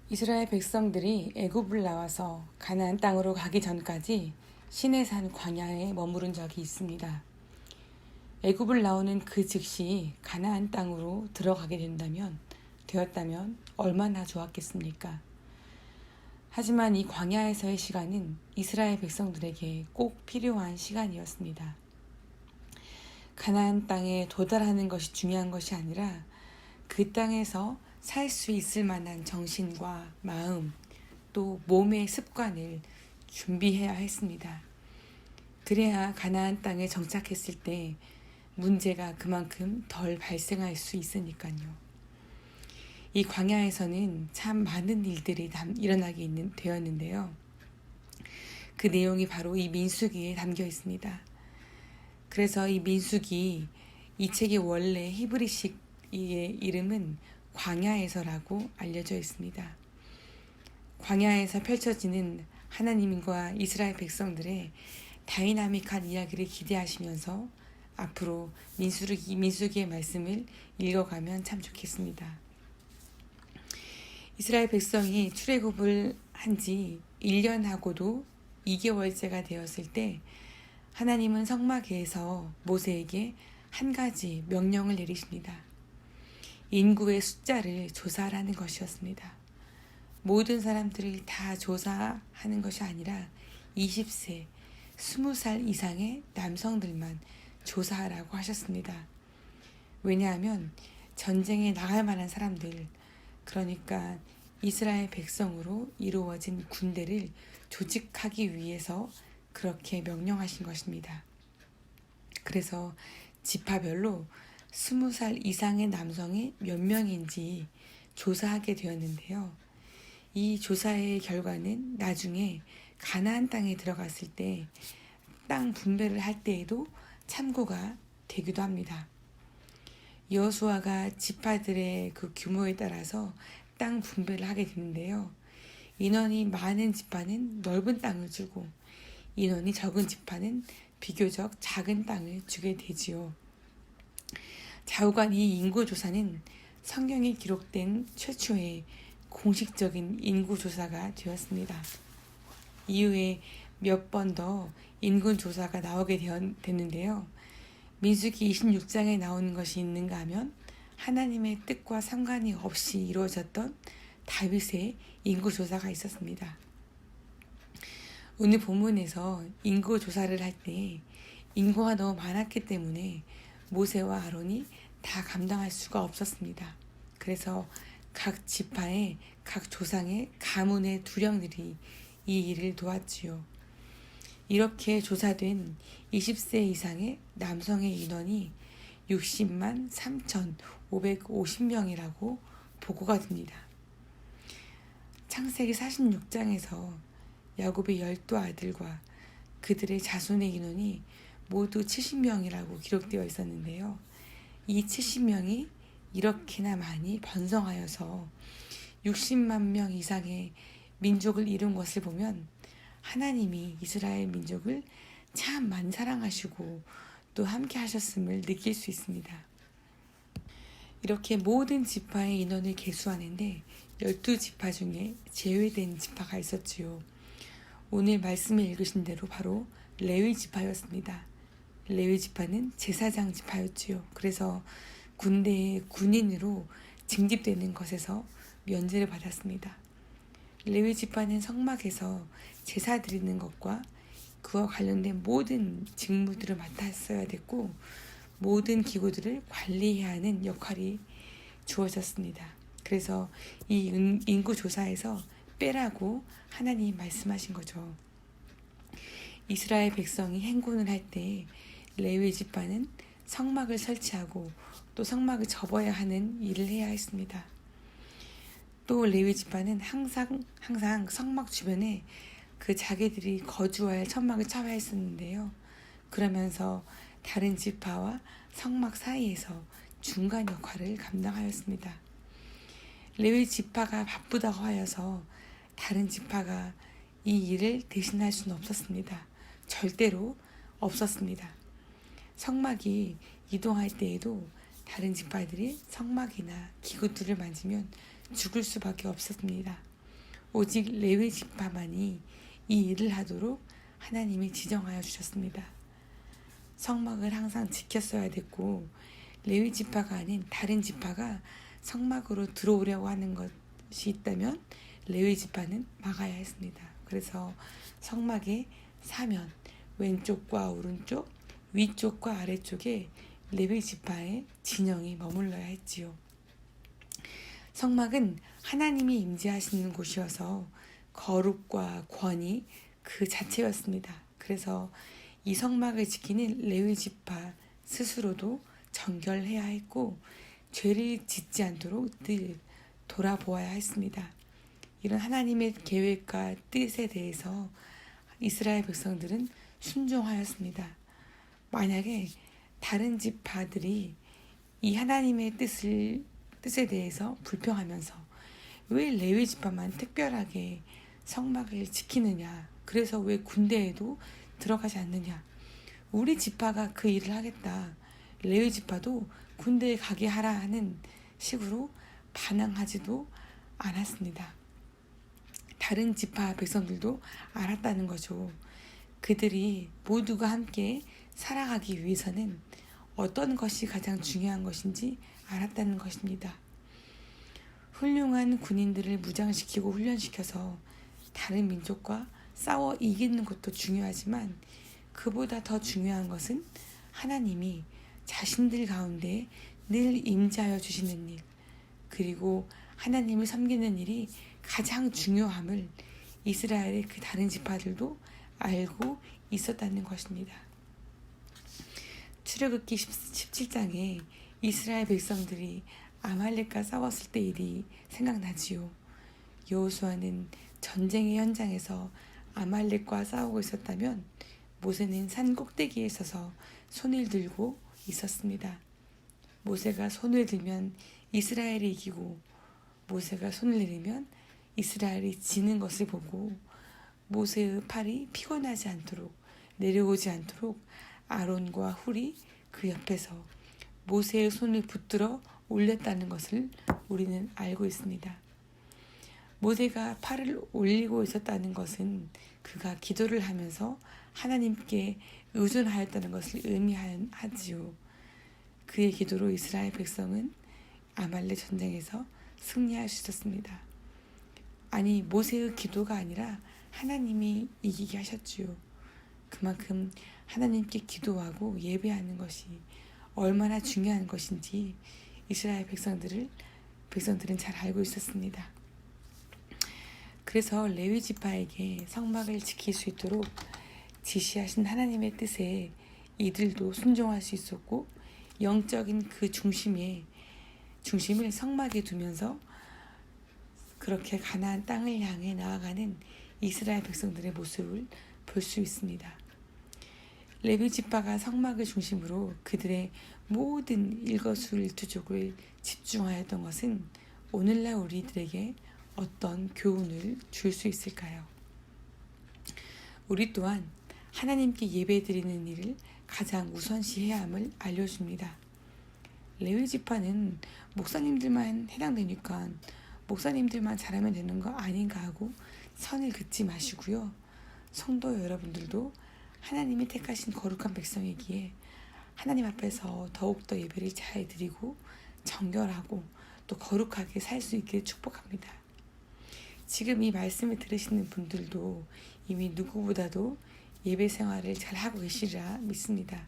이스라엘 백성들이 애굽을 나와서 가나안 땅으로 가기 전까지 시내산 광야에 머무른 적이 있습니다. 애굽을 나오는 그 즉시 가나안 땅으로 들어가게 되었다면 얼마나 좋았겠습니까? 하지만 이 광야에서의 시간은 이스라엘 백성들에게 꼭 필요한 시간이었습니다. 가나안 땅에 도달하는 것이 중요한 것이 아니라 그 땅에서 살 수 있을 만한 정신과 마음, 또 몸의 습관을 준비해야 했습니다. 그래야 가나안 땅에 정착했을 때 문제가 그만큼 덜 발생할 수 있으니까요. 이 광야에서는 참 많은 일들이 일어나게 되었는데요. 그 내용이 바로 이 민수기에 담겨 있습니다. 그래서 이 민수기, 이 책의 원래 히브리식의 이름은 광야에서라고 알려져 있습니다. 광야에서 펼쳐지는 하나님과 이스라엘 백성들의 다이나믹한 이야기를 기대하시면서 앞으로 민수기의 말씀을 읽어가면 참 좋겠습니다. 이스라엘 백성이 출애굽을 한 지 1년하고도 2개월째가 되었을 때 하나님은 성막에서 모세에게 한 가지 명령을 내리십니다. 인구의 숫자를 조사하라는 것이었습니다. 모든 사람들을 다 조사하는 것이 아니라 20세, 20살 이상의 남성들만 조사하라고 하셨습니다. 왜냐하면 전쟁에 나갈 만한 사람들, 그러니까 이스라엘 백성으로 이루어진 군대를 조직하기 위해서 그렇게 명령하신 것입니다. 그래서 지파별로 20살 이상의 남성이 몇 명인지 조사하게 되었는데요. 이 조사의 결과는 나중에 가나안 땅에 들어갔을 때 땅 분배를 할 때에도 참고가 되기도 합니다. 여호수아가 지파들의 그 규모에 따라서 땅 분배를 하게 되는데요. 인원이 많은 지파는 넓은 땅을 주고 인원이 적은 지파는 비교적 작은 땅을 주게 되지요. 좌우간 이 인구조사는 성경에 기록된 최초의 공식적인 인구조사가 되었습니다. 이후에 몇 번 더 인구조사가 나오게 됐는데요. 민수기 26장에 나오는 것이 있는가 하면 하나님의 뜻과 상관이 없이 이루어졌던 다윗의 인구조사가 있었습니다. 오늘 본문에서 인구조사를 할 때 인구가 너무 많았기 때문에 모세와 아론이 다 감당할 수가 없었습니다. 그래서 각 지파의 각 조상의 가문의 두령들이 이 일을 도왔지요. 이렇게 조사된 20세 이상의 남성의 인원이 60만 3,550명이라고 보고가 됩니다. 창세기 46장에서 야곱의 12아들과 그들의 자손의 인원이 모두 70명이라고 기록되어 있었는데요. 이 70명이 이렇게나 많이 번성하여서 60만 명 이상의 민족을 이룬 것을 보면 하나님이 이스라엘 민족을 참 많이 사랑하시고 또 함께 하셨음을 느낄 수 있습니다. 이렇게 모든 지파의 인원을 계수하는데 12지파 중에 제외된 지파가 있었지요. 오늘 말씀을 읽으신 대로 바로 레위 지파였습니다. 레위 지파는 제사장 지파였지요. 그래서 군대의 군인으로 징집되는 것에서 면제를 받았습니다. 레위 지파는 성막에서 제사 드리는 것과 그와 관련된 모든 직무들을 맡았어야 됐고 모든 기구들을 관리해야 하는 역할이 주어졌습니다. 그래서 이 인구조사에서 빼라고 하나님이 말씀하신 거죠. 이스라엘 백성이 행군을 할 때 레위 지파는 성막을 설치하고 또 성막을 접어야 하는 일을 해야 했습니다. 또 레위 지파는 항상 성막 주변에 그 자기들이 거주할 천막을 쳐야 했었는데요. 그러면서 다른 지파와 성막 사이에서 중간 역할을 감당하였습니다. 레위 지파가 바쁘다고 하여서 다른 지파가 이 일을 대신할 수는 없었습니다. 절대로 없었습니다. 성막이 이동할 때에도 다른 지파들이 성막이나 기구들을 만지면 죽을 수밖에 없었습니다. 오직 레위 지파만이 이 일을 하도록 하나님이 지정하여 주셨습니다. 성막을 항상 지켰어야 됐고 레위 지파가 아닌 다른 지파가 성막으로 들어오려고 하는 것이 있다면 레위 지파는 막아야 했습니다. 그래서 성막의 사면, 왼쪽과 오른쪽, 위쪽과 아래쪽에 레위 지파의 진영이 머물러야 했지요. 성막은 하나님이 임재하시는 곳이어서 거룩과 권위 그 자체였습니다. 그래서 이 성막을 지키는 레위 지파 스스로도 정결해야 했고 죄를 짓지 않도록 늘 돌아보아야 했습니다. 이런 하나님의 계획과 뜻에 대해서 이스라엘 백성들은 순종하였습니다. 만약에 다른 지파들이 이 하나님의 뜻에 대해서 불평하면서 왜 레위 지파만 특별하게 성막을 지키느냐, 그래서 왜 군대에도 들어가지 않느냐, 우리 지파가 그 일을 하겠다, 레위 지파도 군대에 가게 하라 하는 식으로 반항하지도 않았습니다. 다른 지파 백성들도 알았다는 거죠. 그들이 모두가 함께 살아가기 위해서는 어떤 것이 가장 중요한 것인지 알았다는 것입니다. 훌륭한 군인들을 무장시키고 훈련시켜서 다른 민족과 싸워 이기는 것도 중요하지만 그보다 더 중요한 것은 하나님이 자신들 가운데 늘 임재하여 주시는 일, 그리고 하나님을 섬기는 일이 가장 중요함을 이스라엘의 그 다른 지파들도 알고 있었다는 것입니다. 출애굽기 17장에 이스라엘 백성들이 아말렉과 싸웠을 때 일이 생각나지요. 여호수아는 전쟁의 현장에서 아말렉과 싸우고 있었다면 모세는 산 꼭대기에 서서 손을 들고 있었습니다. 모세가 손을 들면 이스라엘이 이기고 모세가 손을 내리면 이스라엘이 지는 것을 보고 모세의 팔이 피곤하지 않도록 내려오지 않도록 아론과 훌이 그 옆에서 모세의 손을 붙들어 올렸다는 것을 우리는 알고 있습니다. 모세가 팔을 올리고 있었다는 것은 그가 기도를 하면서 하나님께 의존하였다는 것을 의미하지요. 그의 기도로 이스라엘 백성은 아말렉 전쟁에서 승리할 수 있었습니다. 아니, 모세의 기도가 아니라 하나님이 이기게 하셨지요. 그만큼 하나님께 기도하고 예배하는 것이 얼마나 중요한 것인지 이스라엘 백성들은 잘 알고 있었습니다. 그래서 레위 지파에게 성막을 지킬 수 있도록 지시하신 하나님의 뜻에 이들도 순종할 수 있었고 영적인 그 중심을 성막에 두면서 그렇게 가나안 땅을 향해 나아가는 이스라엘 백성들의 모습을 볼 수 있습니다. 레위 지파가 성막을 중심으로 그들의 모든 일거수일투족을 집중하였던 것은 오늘날 우리들에게 어떤 교훈을 줄 수 있을까요? 우리 또한 하나님께 예배드리는 일을 가장 우선시해야 함을 알려줍니다. 레위 지파는 목사님들만 해당되니까 목사님들만 잘하면 되는 거 아닌가 하고 선을 긋지 마시고요. 성도 여러분들도 하나님이 택하신 거룩한 백성이기에 하나님 앞에서 더욱더 예배를 잘 드리고 정결하고 또 거룩하게 살 수 있기를 축복합니다. 지금 이 말씀을 들으시는 분들도 이미 누구보다도 예배 생활을 잘 하고 계시리라 믿습니다.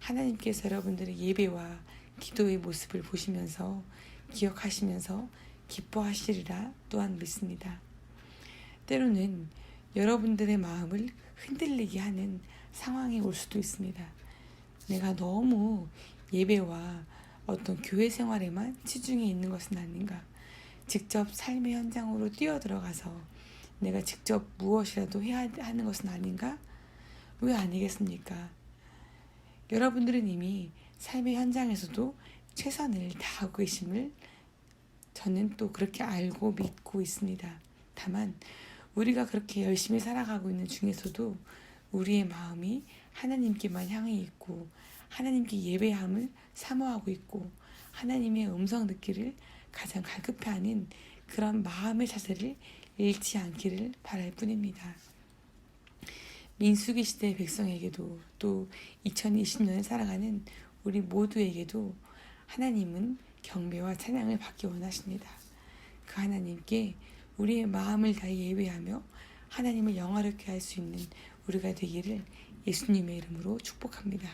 하나님께서 여러분들의 예배와 기도의 모습을 보시면서 기억하시면서 기뻐하시리라 또한 믿습니다. 때로는 여러분들의 마음을 흔들리게 하는 상황이 올 수도 있습니다. 내가 너무 예배와 어떤 교회 생활에만 치중해 있는 것은 아닌가? 직접 삶의 현장으로 뛰어들어가서 내가 직접 무엇이라도 해야 하는 것은 아닌가? 왜 아니겠습니까? 여러분들은 이미 삶의 현장에서도 최선을 다하고 계심을 저는 또 그렇게 알고 믿고 있습니다. 다만 우리가 그렇게 열심히 살아가고 있는 중에서도 우리의 마음이 하나님께만 향해 있고 하나님께 예배함을 사모하고 있고 하나님의 음성 듣기를 가장 갈급해하는 그런 마음의 자세를 잃지 않기를 바랄 뿐입니다. 민수기 시대의 백성에게도 또 2020년을 살아가는 우리 모두에게도 하나님은 경배와 찬양을 받기 원하십니다. 그 하나님께 우리의 마음을 다해 예배하며 하나님을 영화롭게 할 수 있는 우리가 되기를 예수님의 이름으로 축복합니다.